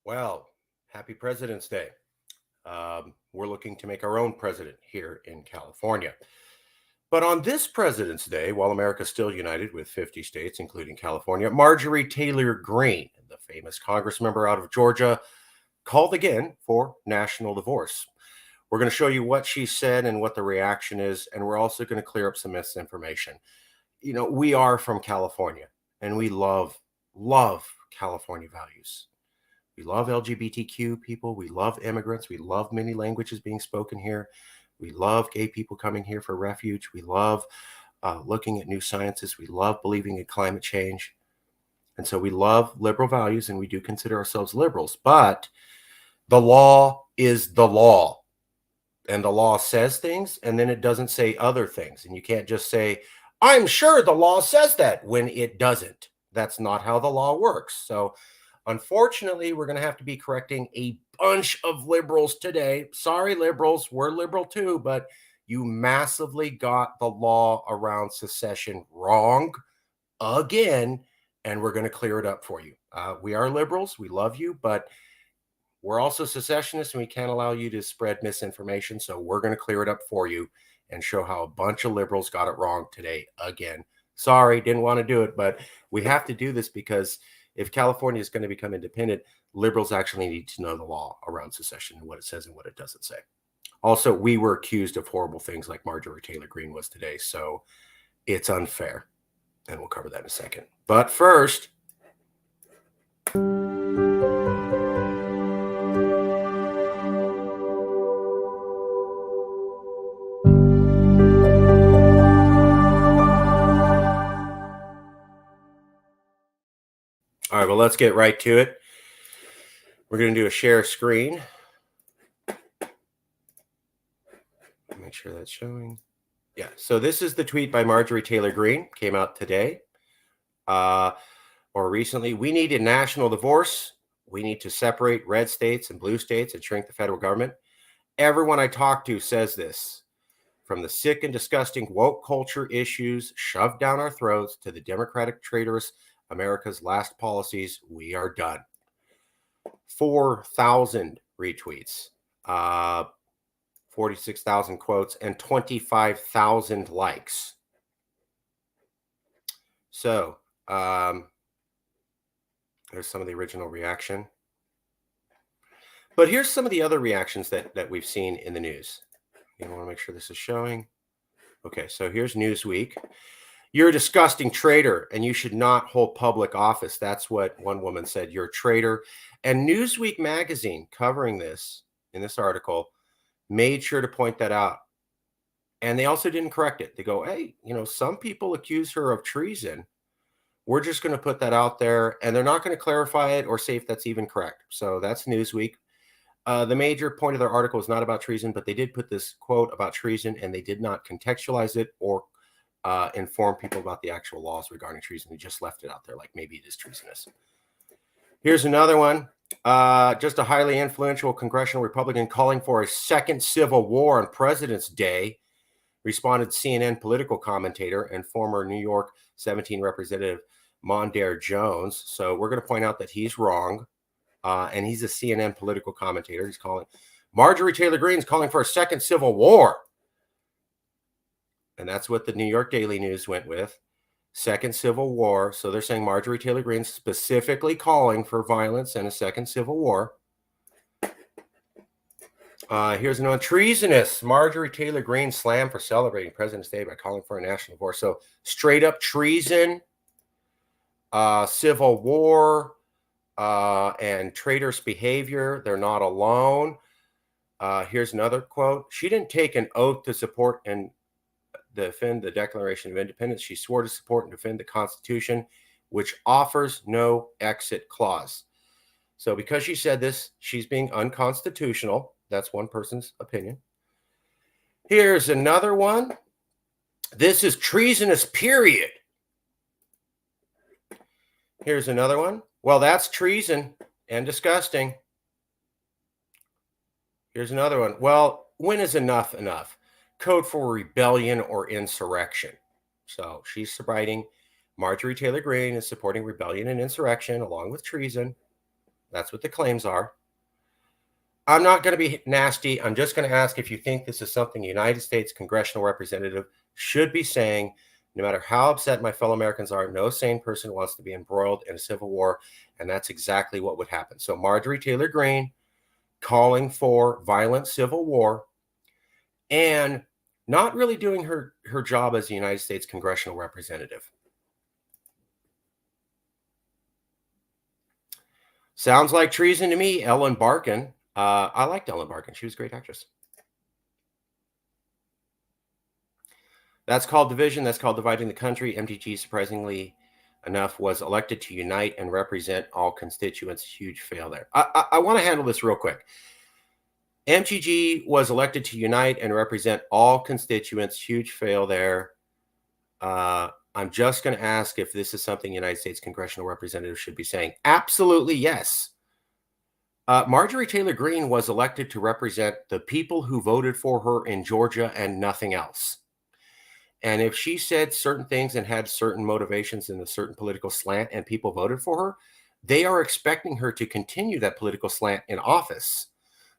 Well, happy President's Day. We're looking to make our own president here in California. But on this President's Day, while America's still united with 50 states, including California, Marjorie Taylor Greene, the famous Congress member out of Georgia, called again for national divorce. We're going to show you what she said and what the reaction is, and we're also going to clear up some misinformation. We are from California, and we love California values. We love LGBTQ people. We love immigrants. We love many languages being spoken here. We love gay people coming here for refuge. We love looking at new sciences. We love believing in climate change. And so we love liberal values, and we do consider ourselves liberals. But the law is the law. And the law says things, and then it doesn't say other things. And you can't just say, I'm sure the law says that, when it doesn't. That's not how the law works. So unfortunately, we're going to have to be correcting a bunch of liberals today. Sorry, liberals, we're liberal too, but you massively got the law around secession wrong again, and we're going to clear it up for you. We are liberals. We love you, but we're also secessionists, and we can't allow you to spread misinformation. So we're going to clear it up for you and show how a bunch of liberals got it wrong today again. Sorry, didn't want to do it, but we have to do this because if California is going to become independent, liberals actually need to know the law around secession and what it says and what it doesn't say. Also, we were accused of horrible things like Marjorie Taylor Greene was today, so it's unfair, and we'll cover that in a second. But first, all right, well, let's get right to it. We're going to do a share screen. Make sure that's showing. Yeah, so this is the tweet by Marjorie Taylor Greene, came out today or recently. We need a national divorce. We need to separate red states and blue states and shrink the federal government. Everyone I talk to says this. From the sick and disgusting woke culture issues shoved down our throats to the democratic traitorous America's last policies, we are done. 4,000 retweets, 46,000 quotes, and 25,000 likes. So there's some of the original reaction. But here's some of the other reactions that we've seen in the news. You want to make sure this is showing. Okay, so here's Newsweek. You're a disgusting traitor, and you should not hold public office. That's what one woman said. You're a traitor. And Newsweek magazine, covering this in this article, made sure to point that out. And they also didn't correct it. They go, hey, some people accuse her of treason. We're just going to put that out there, and they're not going to clarify it or say if that's even correct. So that's Newsweek. The major point of their article is not about treason, but they did put this quote about treason, and they did not contextualize it or inform people about the actual laws regarding treason. They just left it out there like maybe it is treasonous. Here's another one. Just a highly influential congressional Republican calling for a second civil war on President's Day, responded CNN political commentator and former New York 17 Representative Mondaire Jones. So we're going to point out that he's wrong. And he's a CNN political commentator. He's calling Marjorie Taylor Greene is calling for a second civil war. And that's what the New York Daily News went with. Second civil war. So they're saying Marjorie Taylor Greene specifically calling for violence and a second civil war. Here's another treasonous. Marjorie Taylor Greene slammed for celebrating President's Day by calling for a national divorce. So straight up treason, civil war, and traitorous behavior. They're not alone. Here's another quote. She didn't take an oath to support and defend the Declaration of Independence. She swore to support and defend the Constitution, which offers no exit clause. So because she said this, she's being unconstitutional. That's one person's opinion. Here's another one. This is treasonous, period. Here's another one. Well, that's treason and disgusting. Here's another one. Well, when is enough enough? Code for rebellion or insurrection. So she's writing, Marjorie Taylor Greene is supporting rebellion and insurrection along with treason. That's what the claims are. I'm not going to be nasty. I'm just going to ask if you think this is something a United States congressional representative should be saying. No matter how upset my fellow Americans are, no sane person wants to be embroiled in a civil war, and that's exactly what would happen. So Marjorie Taylor Greene calling for violent civil war and not really doing her job as a United States congressional representative. Sounds like treason to me. Ellen Barkin. I liked Ellen Barkin. She was a great actress. That's called division. That's called dividing the country. MTG, surprisingly enough, was elected to unite and represent all constituents. Huge fail there. I want to handle this real quick. MTG was elected to unite and represent all constituents. Huge fail there. I'm just going to ask if this is something United States congressional representatives should be saying. Absolutely, yes. Marjorie Taylor Greene was elected to represent the people who voted for her in Georgia and nothing else. And if she said certain things and had certain motivations in a certain political slant and people voted for her, they are expecting her to continue that political slant in office.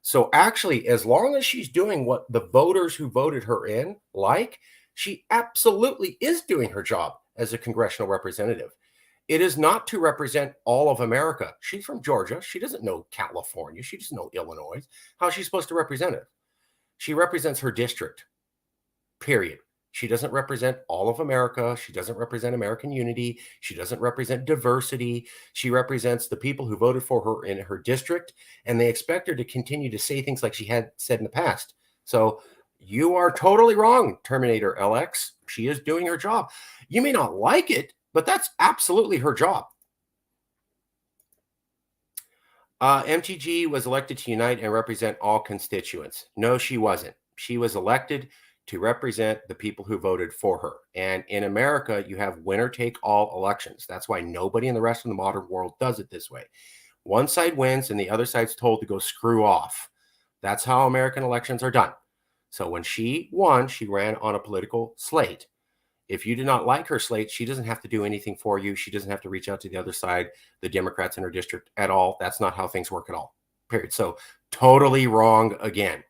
So actually, as long as she's doing what the voters who voted her in like, she absolutely is doing her job as a congressional representative. It is not to represent all of America. She's from Georgia. She doesn't know California. She doesn't know Illinois. How is she supposed to represent it? She represents her district, period. She doesn't represent all of America. She doesn't represent American unity. She doesn't represent diversity. She represents the people who voted for her in her district, and they expect her to continue to say things like she had said in the past. So you are totally wrong, Terminator LX. She is doing her job. You may not like it, but that's absolutely her job. MTG was elected to unite and represent all constituents. No, she wasn't. She was elected to represent the people who voted for her. And in America, you have winner-take-all elections. That's why nobody in the rest of the modern world does it this way. One side wins and the other side's told to go screw off. That's how American elections are done. So when she won, she ran on a political slate. If you do not like her slate, she doesn't have to do anything for you. She doesn't have to reach out to the other side, the Democrats in her district at all. That's not how things work at all, period. So totally wrong again.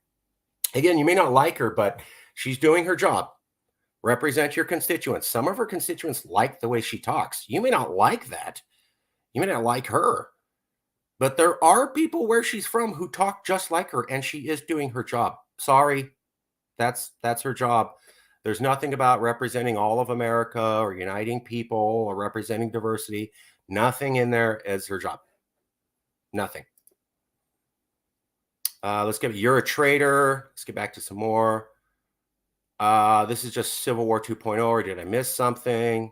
Again, you may not like her, but she's doing her job. Represent your constituents. Some of her constituents like the way she talks. You may not like that. You may not like her. But there are people where she's from who talk just like her, and she is doing her job. Sorry, that's her job. There's nothing about representing all of America or uniting people or representing diversity. Nothing in there as her job. Nothing. You're a traitor. Let's get back to some more. This is just Civil War 2.0, or did I miss something?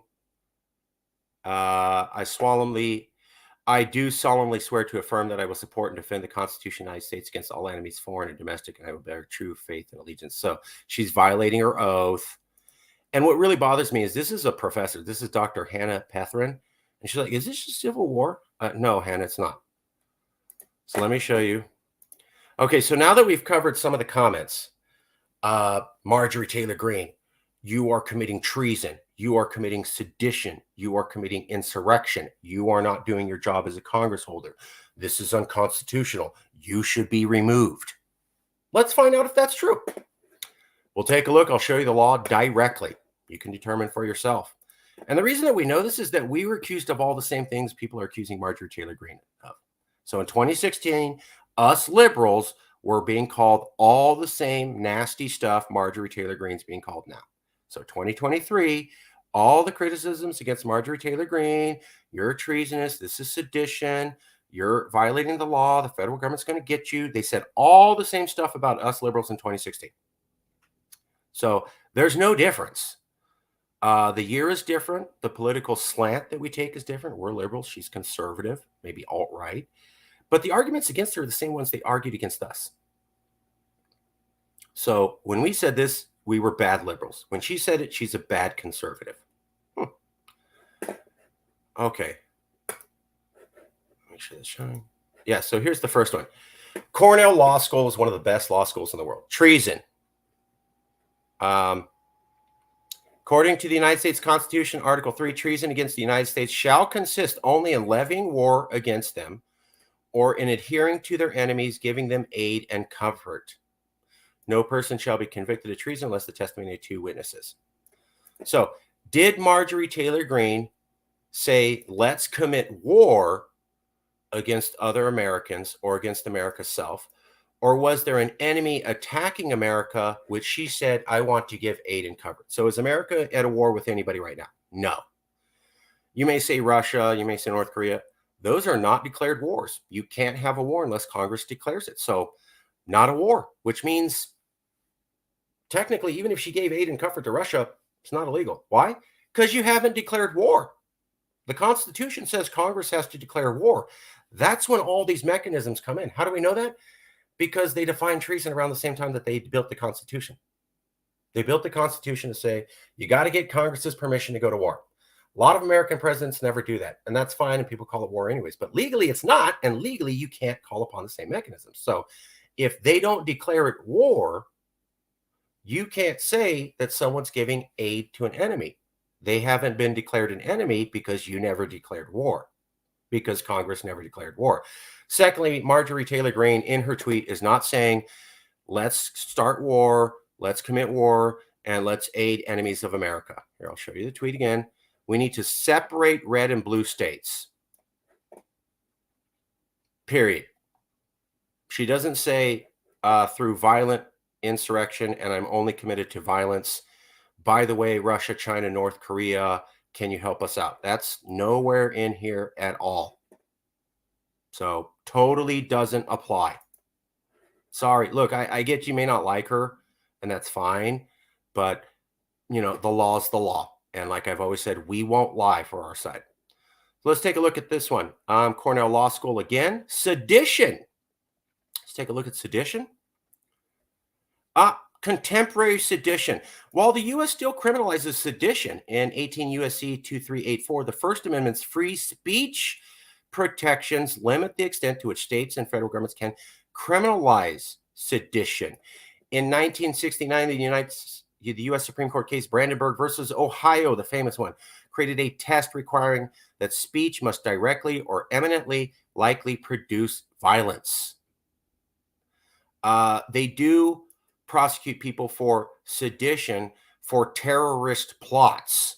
I do solemnly swear to affirm that I will support and defend the Constitution of the United States against all enemies, foreign and domestic, and I will bear true faith and allegiance. So she's violating her oath. And what really bothers me is this is a professor. This is Dr. Hannah Pethrin. And she's like, is this a civil war? No, Hannah, it's not. So let me show you. Okay, so now that we've covered some of the comments, Marjorie Taylor Greene, you are committing treason. You are committing sedition. You are committing insurrection. You are not doing your job as a Congress holder. This is unconstitutional. You should be removed. Let's find out if that's true. We'll take a look. I'll show you the law directly. You can determine for yourself. And the reason that we know this is that we were accused of all the same things people are accusing Marjorie Taylor Greene of. So in 2016, us liberals were being called all the same nasty stuff Marjorie Taylor Greene's being called now. So 2023, all the criticisms against Marjorie Taylor Greene, you're treasonous, this is sedition, you're violating the law, the federal government's going to get you. They said all the same stuff about us liberals in 2016. So there's no difference. The year is different. The political slant that we take is different. We're liberals. She's conservative, maybe alt-right. But the arguments against her are the same ones they argued against us. So when we said this, we were bad liberals. When she said it, she's a bad conservative. Okay. Make sure that's showing. Yeah, so here's the first one. Cornell Law School is one of the best law schools in the world. Treason. According to the United States Constitution, Article 3, treason against the United States shall consist only in levying war against them or in adhering to their enemies, giving them aid and comfort. No person shall be convicted of treason unless the testimony of 2 witnesses. So, did Marjorie Taylor Greene say, let's commit war against other Americans or against America's self? Or was there an enemy attacking America, which she said, I want to give aid and comfort? So is America at a war with anybody right now? No. You may say Russia, you may say North Korea. Those are not declared wars. You can't have a war unless Congress declares it. So not a war, which means technically, even if she gave aid and comfort to Russia, it's not illegal. Why? Because you haven't declared war. The Constitution says Congress has to declare war. That's when all these mechanisms come in. How do we know that? Because they defined treason around the same time that they built the Constitution. They built the Constitution to say, you got to get Congress's permission to go to war. A lot of American presidents never do that. And that's fine. And people call it war anyways. But legally, it's not. And legally, you can't call upon the same mechanisms. So if they don't declare it war, you can't say that someone's giving aid to an enemy. They haven't been declared an enemy because you never declared war, because Congress never declared war. Secondly, Marjorie Taylor Greene in her tweet is not saying, let's start war, let's commit war, and let's aid enemies of America. Here, I'll show you the tweet again. We need to separate red and blue states. Period. She doesn't say through violent insurrection, and I'm only committed to violence. By the way, Russia, China, North Korea, can you help us out? That's nowhere in here at all. So totally doesn't apply. Sorry. Look, I get you may not like her, and that's fine. But, you know, the law's the law. And like I've always said, we won't lie for our side. So let's take a look at this one. Cornell Law School again. Sedition. Let's take a look at sedition. Contemporary sedition. While the U.S. still criminalizes sedition in 18 U.S.C. 2384, the First Amendment's free speech protections limit the extent to which states and federal governments can criminalize sedition. In 1969, the U.S. Supreme Court case Brandenburg versus Ohio, the famous one, created a test requiring that speech must directly or eminently likely produce violence. They do prosecute people for sedition for terrorist plots,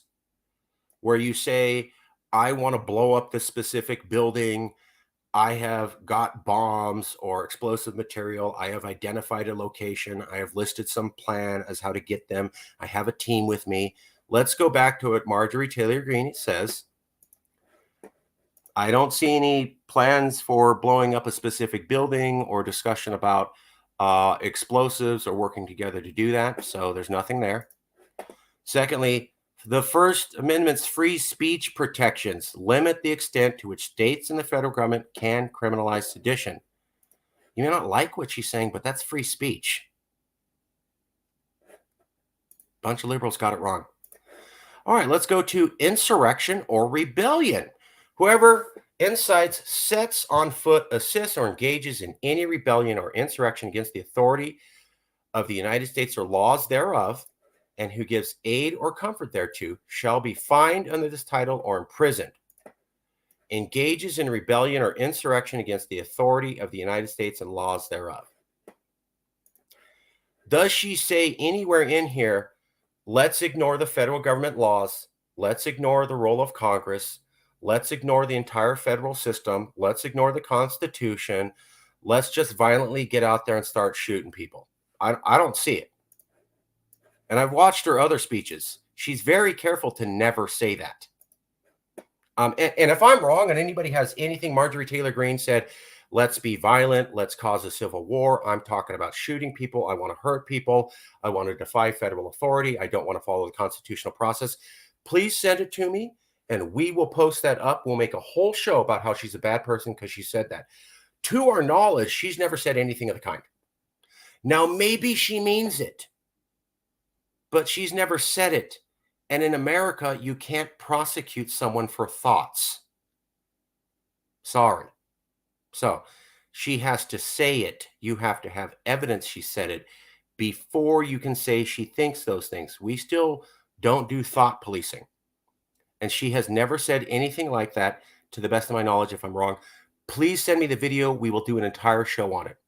where you say, I want to blow up this specific building. I have got bombs or explosive material. I have identified a location. I have listed some plan as how to get them. I have a team with me. Let's go back to what Marjorie Taylor Greene says. I don't see any plans for blowing up a specific building or discussion about explosives or working together to do that. So there's nothing there. Secondly, the First Amendment's free speech protections limit the extent to which states and the federal government can criminalize sedition. You may not like what she's saying, but that's free speech. Bunch of liberals got it wrong. All right, let's go to insurrection or rebellion. Whoever incites, sets on foot, assists, or engages in any rebellion or insurrection against the authority of the United States or laws thereof, and who gives aid or comfort thereto, shall be fined under this title or imprisoned. Engages in rebellion or insurrection against the authority of the United States and laws thereof. Does she say anywhere in here, let's ignore the federal government laws, let's ignore the role of Congress, let's ignore the entire federal system, let's ignore the Constitution, let's just violently get out there and start shooting people? I don't see it. And I've watched her other speeches. She's very careful to never say that. And if I'm wrong and anybody has anything, Marjorie Taylor Greene said, let's be violent, let's cause a civil war. I'm talking about shooting people. I want to hurt people. I want to defy federal authority. I don't want to follow the constitutional process. Please send it to me and we will post that up. We'll make a whole show about how she's a bad person because she said that. To our knowledge, she's never said anything of the kind. Now, maybe she means it, but she's never said it. And in America, you can't prosecute someone for thoughts. Sorry. So she has to say it. You have to have evidence she said it before you can say she thinks those things. We still don't do thought policing. And she has never said anything like that, to the best of my knowledge. If I'm wrong, Please send me the video. We will do an entire show on it.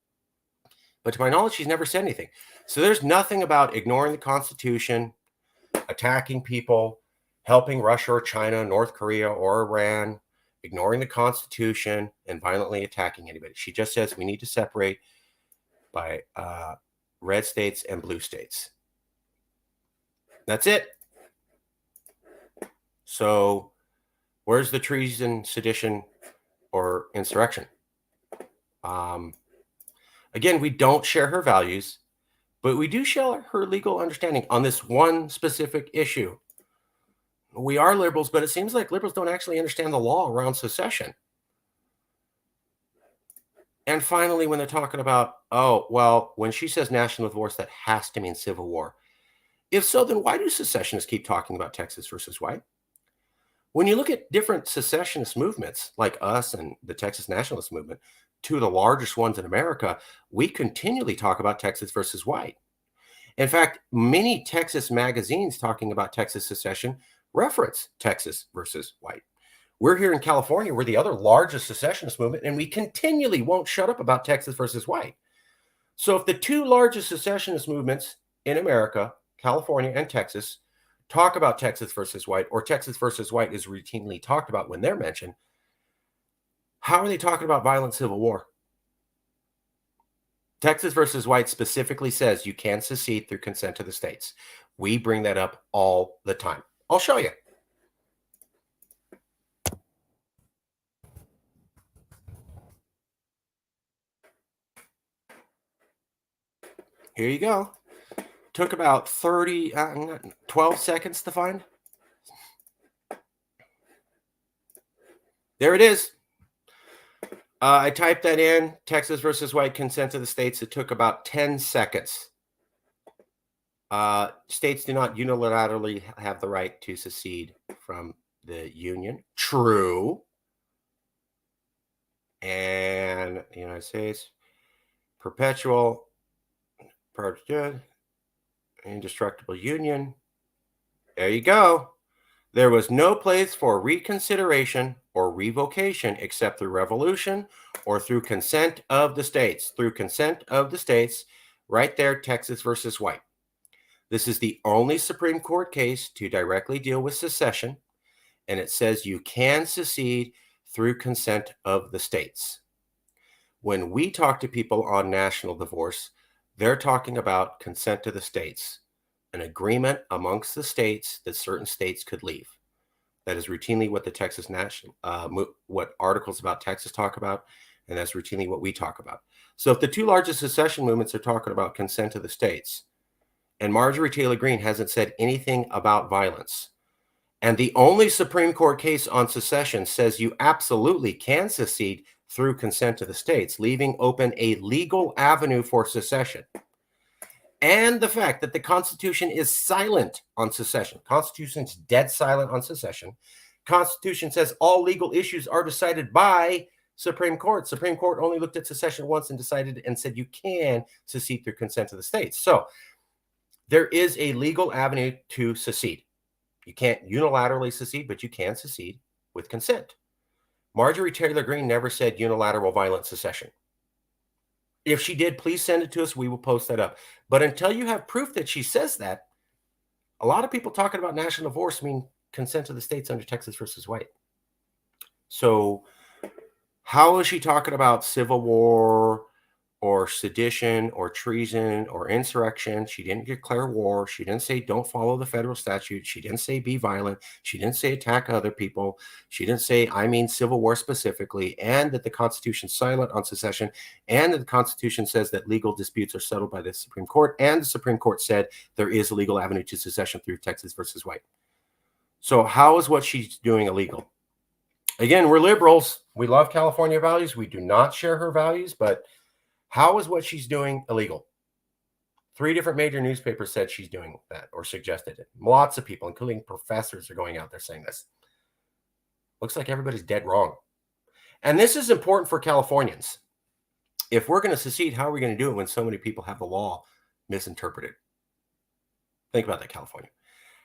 But to my knowledge, she's never said anything. So there's nothing about ignoring the Constitution, attacking people, helping Russia or China, North Korea or Iran, ignoring the Constitution, and violently attacking anybody. She just says we need to separate by red states and blue states. That's it. So where's the treason, sedition, or insurrection? Again, we don't share her values, but we do share her legal understanding on this one specific issue. We are liberals, but it seems like liberals don't actually understand the law around secession. And finally, when they're talking about, oh, well, when she says national divorce, that has to mean civil war. If so, then why do secessionists keep talking about Texas versus white? When you look at different secessionist movements like us and the Texas nationalist movement, two of the largest ones in America, we continually talk about Texas versus white. In fact, many Texas magazines talking about Texas secession reference Texas versus white. We're here in California. We're the other largest secessionist movement, and we continually won't shut up about Texas versus white. So if the two largest secessionist movements in America, California and Texas, talk about Texas versus white, or Texas versus white is routinely talked about when they're mentioned, how are they talking about violent civil war? Texas versus white specifically says you can secede through consent of the states. We bring that up all the time. I'll show you. Here you go. Took about 12 seconds to find. There it is. I typed that in, Texas versus white, consent of the states. It took about 10 seconds. States do not unilaterally have the right to secede from the Union. True. And the United States, perpetual, indestructible union. There you go. There was no place for reconsideration or revocation except through revolution or through consent of the states. Through consent of the states, right there, Texas versus white. This is the only Supreme Court case to directly deal with secession, and it says you can secede through consent of the states. When we talk to people on national divorce, they're talking about consent to the states, an agreement amongst the states that certain states could leave. That is routinely what the Texas national, what articles about Texas talk about, and that's routinely what we talk about. So if the two largest secession movements are talking about consent to the states, and Marjorie Taylor Greene hasn't said anything about violence, and the only Supreme Court case on secession says you absolutely can secede through consent to the states, leaving open a legal avenue for secession. And the fact that the Constitution is silent on secession. Constitution's dead silent on secession. Constitution says all legal issues are decided by Supreme Court. Supreme Court only looked at secession once and decided and said you can secede through consent of the states. So there is a legal avenue to secede. You can't unilaterally secede, but you can secede with consent. Marjorie Taylor Greene never said unilateral violent secession. If she did, please send it to us. We will post that up. But until you have proof that she says that, a lot of people talking about national divorce mean consent of the states under Texas versus white. So how is she talking about civil war or sedition or treason or insurrection? She didn't declare war. She didn't say don't follow the federal statute. She didn't say be violent. She didn't say attack other people. She didn't say I mean civil war specifically, and that the Constitution's silent on secession, and that the Constitution says that legal disputes are settled by the Supreme Court, and the Supreme Court said there is a legal avenue to secession through Texas versus white. So how is what she's doing illegal? Again, we're liberals. We love California values. We do not share her values, but how is what she's doing illegal? 3 different major newspapers said she's doing that or suggested it. Lots of people, including professors, are going out there saying this. Looks like everybody's dead wrong. And this is important for Californians. If we're going to secede, how are we going to do it when so many people have the law misinterpreted? Think about that, California.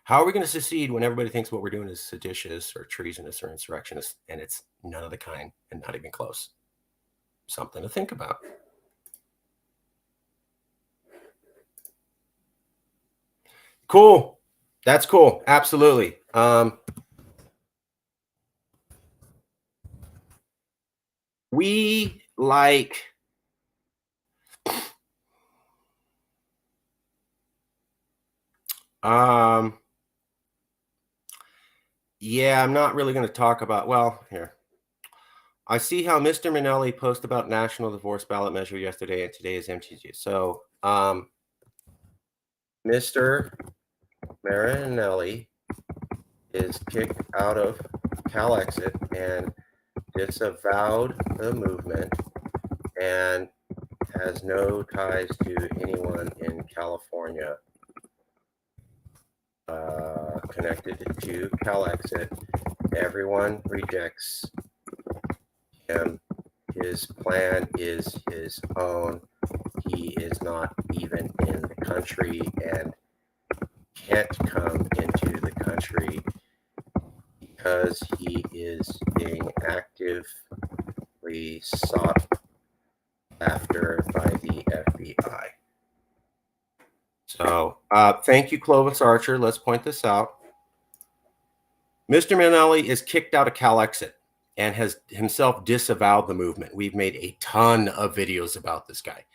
How are we going to secede when everybody thinks what we're doing is seditious or treasonous or insurrectionist, and it's none of the kind and not even close? something to think about. Cool. That's cool. Absolutely. We like yeah, I'm not really going to talk about, well, here. I see how Mr. Minnelli posted about national divorce ballot measure yesterday, and today is MTG. So, Mr. Marinelli is kicked out of CalExit and disavowed the movement and has no ties to anyone in California connected to CalExit. Everyone rejects him. His plan is his own. He is not even in the country and can't come into the country because he is being actively sought after by the FBI. So thank you, Clovis Archer. Let's point this out. Mr. Minnelli is kicked out of CalExit and has himself disavowed the movement. We've made a ton of videos about this guy.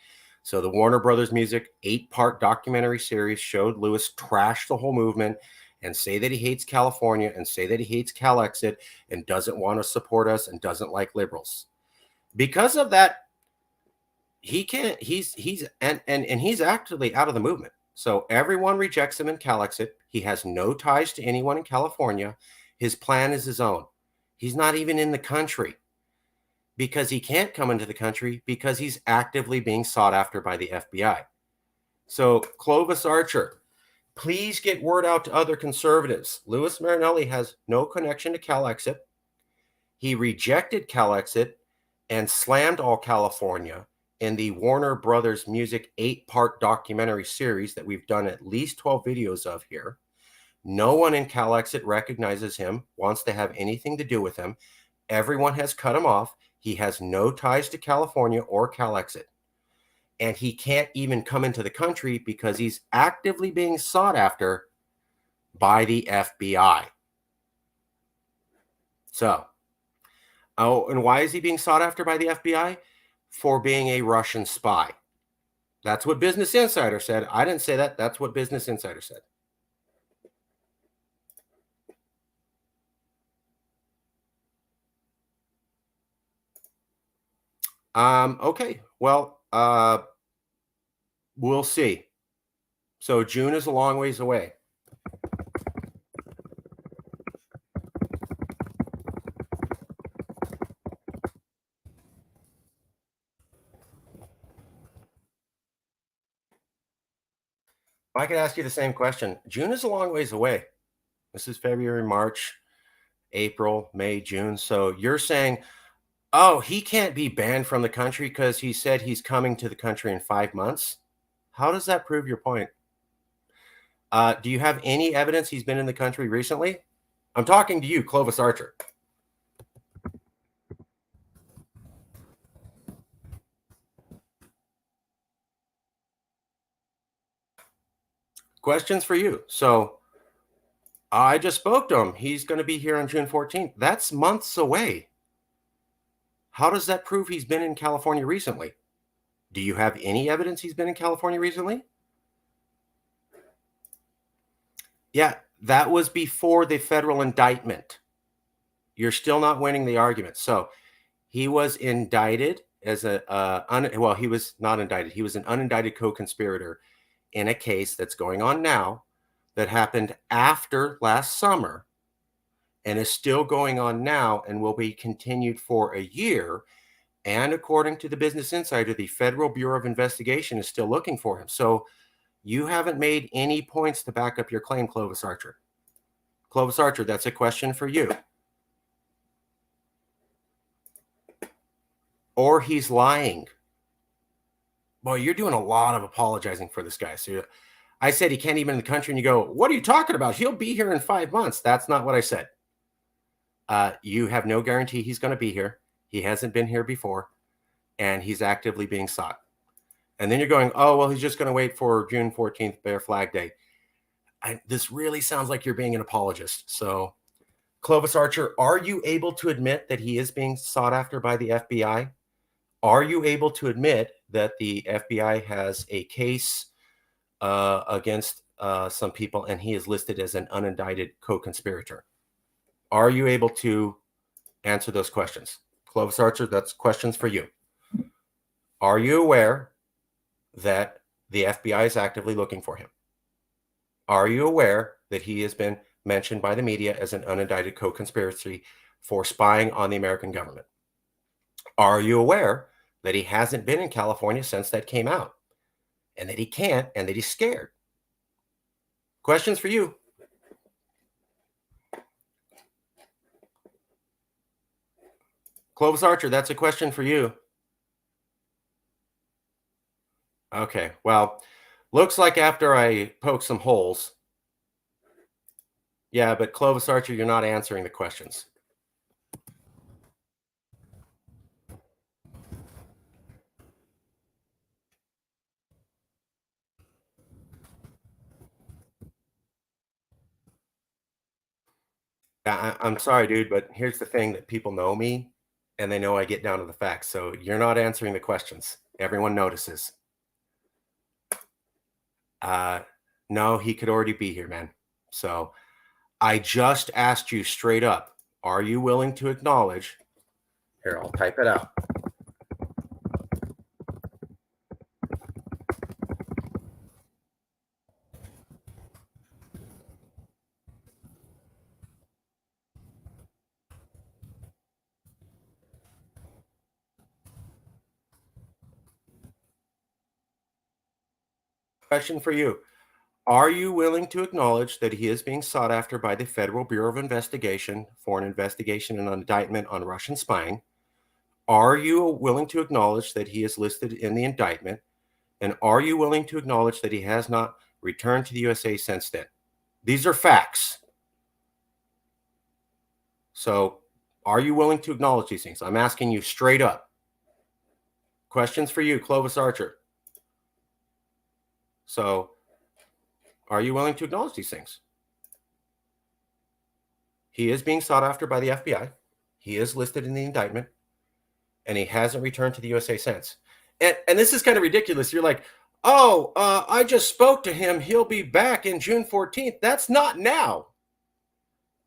So the Warner Brothers Music 8-part documentary series showed Lewis trash the whole movement and say that he hates California and say that he hates CalExit and doesn't want to support us and doesn't like liberals. Because of that, he can't, he's actually out of the movement. So everyone rejects him in CalExit. He has no ties to anyone in California. His plan is his own. He's not even in the country because he can't come into the country because he's actively being sought after by the FBI. So Clovis Archer, please get word out to other conservatives. Louis Marinelli has no connection to CalExit. He rejected CalExit and slammed all California in the Warner Brothers Music 8-part documentary series that we've done at least 12 videos of here. No one in CalExit recognizes him, wants to have anything to do with him. Everyone has cut him off. He has no ties to California or CalExit. And he can't even come into the country because he's actively being sought after by the FBI. So, oh, and why is he being sought after by the FBI? For being a Russian spy. That's what Business Insider said. I didn't say that. That's what Business Insider said. Okay. Well, we'll see. So June is a long ways away. I could ask you the same question. June is a long ways away. This is February, March, April, May, June. So you're saying, oh, he can't be banned from the country because he said he's coming to the country in 5 months? How does that prove your point? Do you have any evidence he's been in the country recently? I'm talking to you, Clovis Archer. Questions for you. So I just spoke to him. He's going to be here on June 14th. That's months away. How does that prove he's been in California recently? Do you have any evidence he's been in California recently? Yeah, that was before the federal indictment. You're still not winning the argument. So he was indicted as he was not indicted. He was an unindicted co-conspirator in a case that's going on now that happened after last summer and is still going on now and will be continued for a year. And according to the Business Insider, the Federal Bureau of Investigation is still looking for him. So you haven't made any points to back up your claim, Clovis Archer. Clovis Archer, that's a question for you. Or he's lying. Boy, you're doing a lot of apologizing for this guy. So I said he can't even in the country, and you go, what are you talking about? He'll be here in 5 months. That's not what I said. You have no guarantee he's going to be here. He hasn't been here before. and he's actively being sought. And then you're going, oh, well, he's just going to wait for June 14th, Bear Flag Day. This really sounds like you're being an apologist. So, Clovis Archer, are you able to admit that he is being sought after by the FBI? Are you able to admit that the FBI has a case against some people and he is listed as an unindicted co-conspirator? Are you able to answer those questions? Clovis Archer, that's questions for you. Are you aware that the FBI is actively looking for him? Are you aware that he has been mentioned by the media as an unindicted co-conspiracy for spying on the American government? Are you aware that he hasn't been in California since that came out, and that he can't, and that he's scared? Questions for you. Clovis Archer, that's a question for you. Okay, well, looks like after I poke some holes. Yeah, but Clovis Archer, you're not answering the questions. I'm sorry, dude, but here's the thing that people know me and they know I get down to the facts. So you're not answering the questions. Everyone notices. No, he could already be here, man. So I just asked you straight up, are you willing to acknowledge? Here, I'll type it out. Question for you. Are you willing to acknowledge that he is being sought after by the Federal Bureau of Investigation for an investigation and indictment on Russian spying? Are you willing to acknowledge that he is listed in the indictment? And are you willing to acknowledge that he has not returned to the USA since then? These are facts. So, are you willing to acknowledge these things? I'm asking you straight up. Questions for you, Clovis Archer. So, are you willing to acknowledge these things? He is being sought after by the FBI. He is listed in the indictment, and he hasn't returned to the USA since. And this is kind of ridiculous. You're like, oh, I just spoke to him. He'll be back in June 14th. That's not now.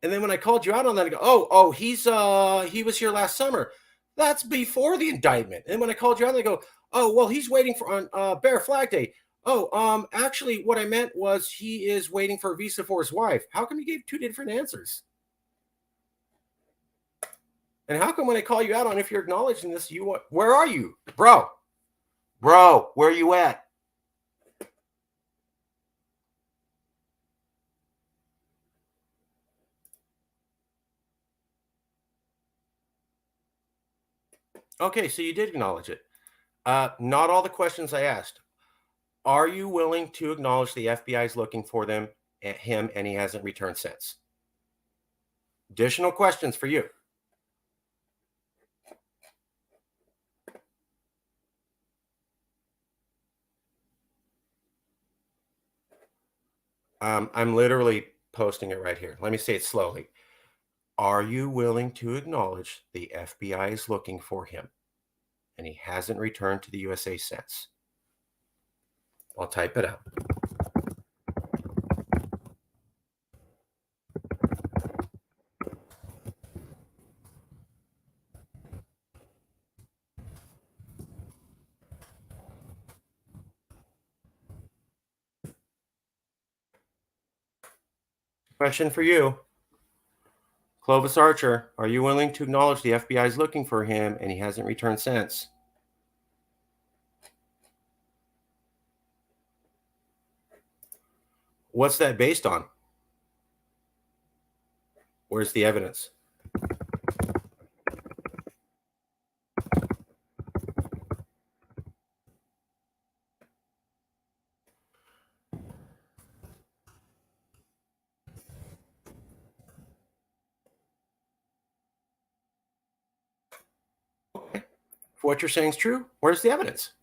And then when I called you out on that, I go, oh, he was here last summer. That's before the indictment. And when I called you out, I go, oh, well, he's waiting for on Bear Flag Day. Oh, actually, what I meant was he is waiting for a visa for his wife. How come you gave two different answers? And how come when I call you out on if you're acknowledging this, you want, where are you, bro? Bro, where are you at? Okay, so you did acknowledge it. Not all the questions I asked. Are you willing to acknowledge the FBI is looking for him, and he hasn't returned since? Additional questions for you. I'm literally posting it right here. Let me say it slowly. Are you willing to acknowledge the FBI is looking for him, and he hasn't returned to the USA since? I'll type it out. Question for you. Clovis Archer, are you willing to acknowledge the FBI is looking for him and he hasn't returned since? What's that based on? Where's the evidence? If what you're saying is true, where's the evidence?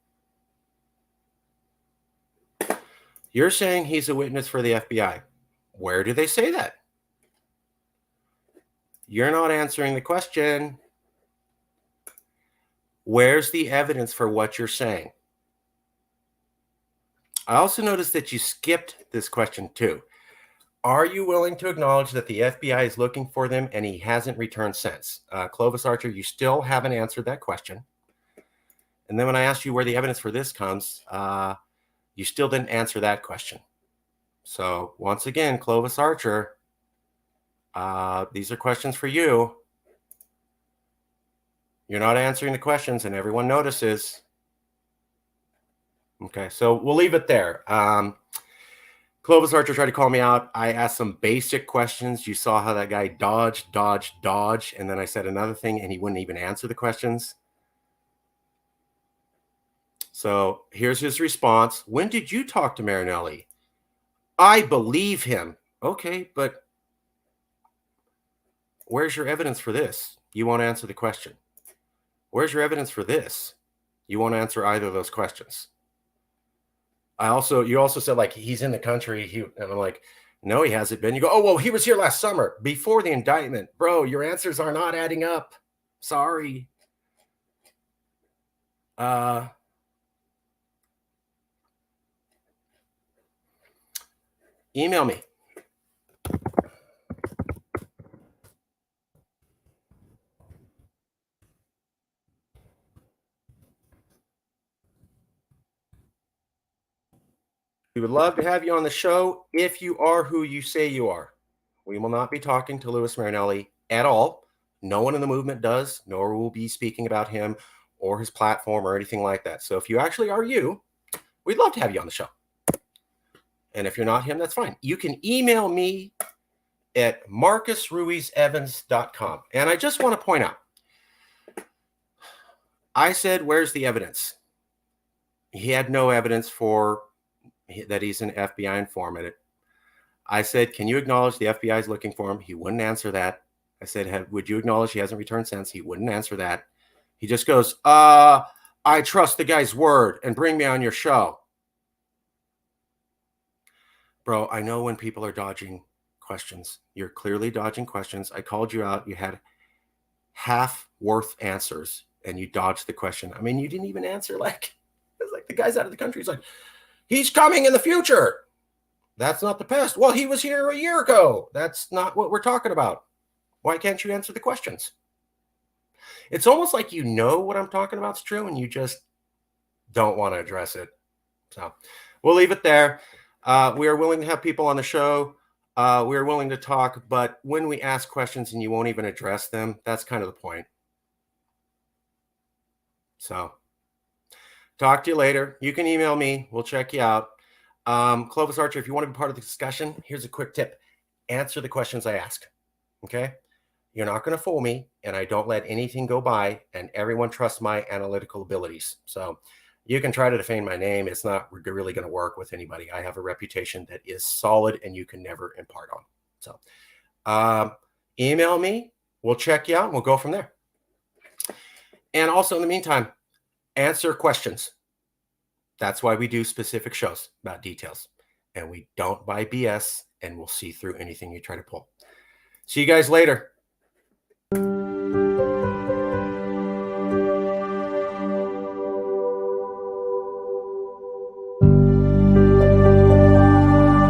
You're saying he's a witness for the FBI. Where do they say that? You're not answering the question. Where's the evidence for what you're saying? I also noticed that you skipped this question too. Are you willing to acknowledge that the FBI is looking for them and he hasn't returned since? Clovis Archer, you still haven't answered that question. And then when I asked you where the evidence for this comes, you still didn't answer that question. So once again, Clovis Archer, these are questions for you. You're not answering the questions and everyone notices. Okay, so we'll leave it there. Clovis Archer tried to call me out. I asked some basic questions. You saw how that guy dodged. And then I said another thing and he wouldn't even answer the questions. So here's his response. When did you talk to Marinelli? I believe him. Okay, but where's your evidence for this? You won't answer the question. Where's your evidence for this? You won't answer either of those questions. You also said like he's in the country. And I'm like, no, he hasn't been. You go, oh, well, he was here last summer before the indictment. Bro, your answers are not adding up. Sorry. Email me. We would love to have you on the show if you are who you say you are. We will not be talking to Louis Marinelli at all. No one in the movement does, nor will we be speaking about him or his platform or anything like that. So if you actually are you, we'd love to have you on the show. And if you're not him, that's fine. You can email me at marcusruizevans.com. And I just want to point out, I said, where's the evidence? He had no evidence for that he's an FBI informant. I said, can you acknowledge the FBI is looking for him? He wouldn't answer that. I said, would you acknowledge he hasn't returned since? He wouldn't answer that. He just goes, I trust the guy's word and bring me on your show. Bro, I know when people are dodging questions. You're clearly dodging questions. I called you out. You had half worth answers and you dodged the question. I mean, you didn't even answer it's like the guy's out of the country. He's like, he's coming in the future. That's not the past. Well, he was here a year ago. That's not what we're talking about. Why can't you answer the questions? It's almost like you know what I'm talking about is true and you just don't want to address it. So we'll leave it there. We are willing to have people on the show. We are willing to talk, but when we ask questions and you won't even address them, that's kind of the point. So talk to you later. You can email me. We'll check you out. Clovis Archer, if you want to be part of the discussion, here's a quick tip. Answer the questions I ask. Okay? You're not going to fool me, and I don't let anything go by, and everyone trusts my analytical abilities. So you can try to defame my name. It's not really going to work with anybody. I have a reputation that is solid, and you can never impart on. So email me. We'll check you out, and we'll go from there. And also, in the meantime, answer questions. That's why we do specific shows about details. And we don't buy BS, and we'll see through anything you try to pull. See you guys later.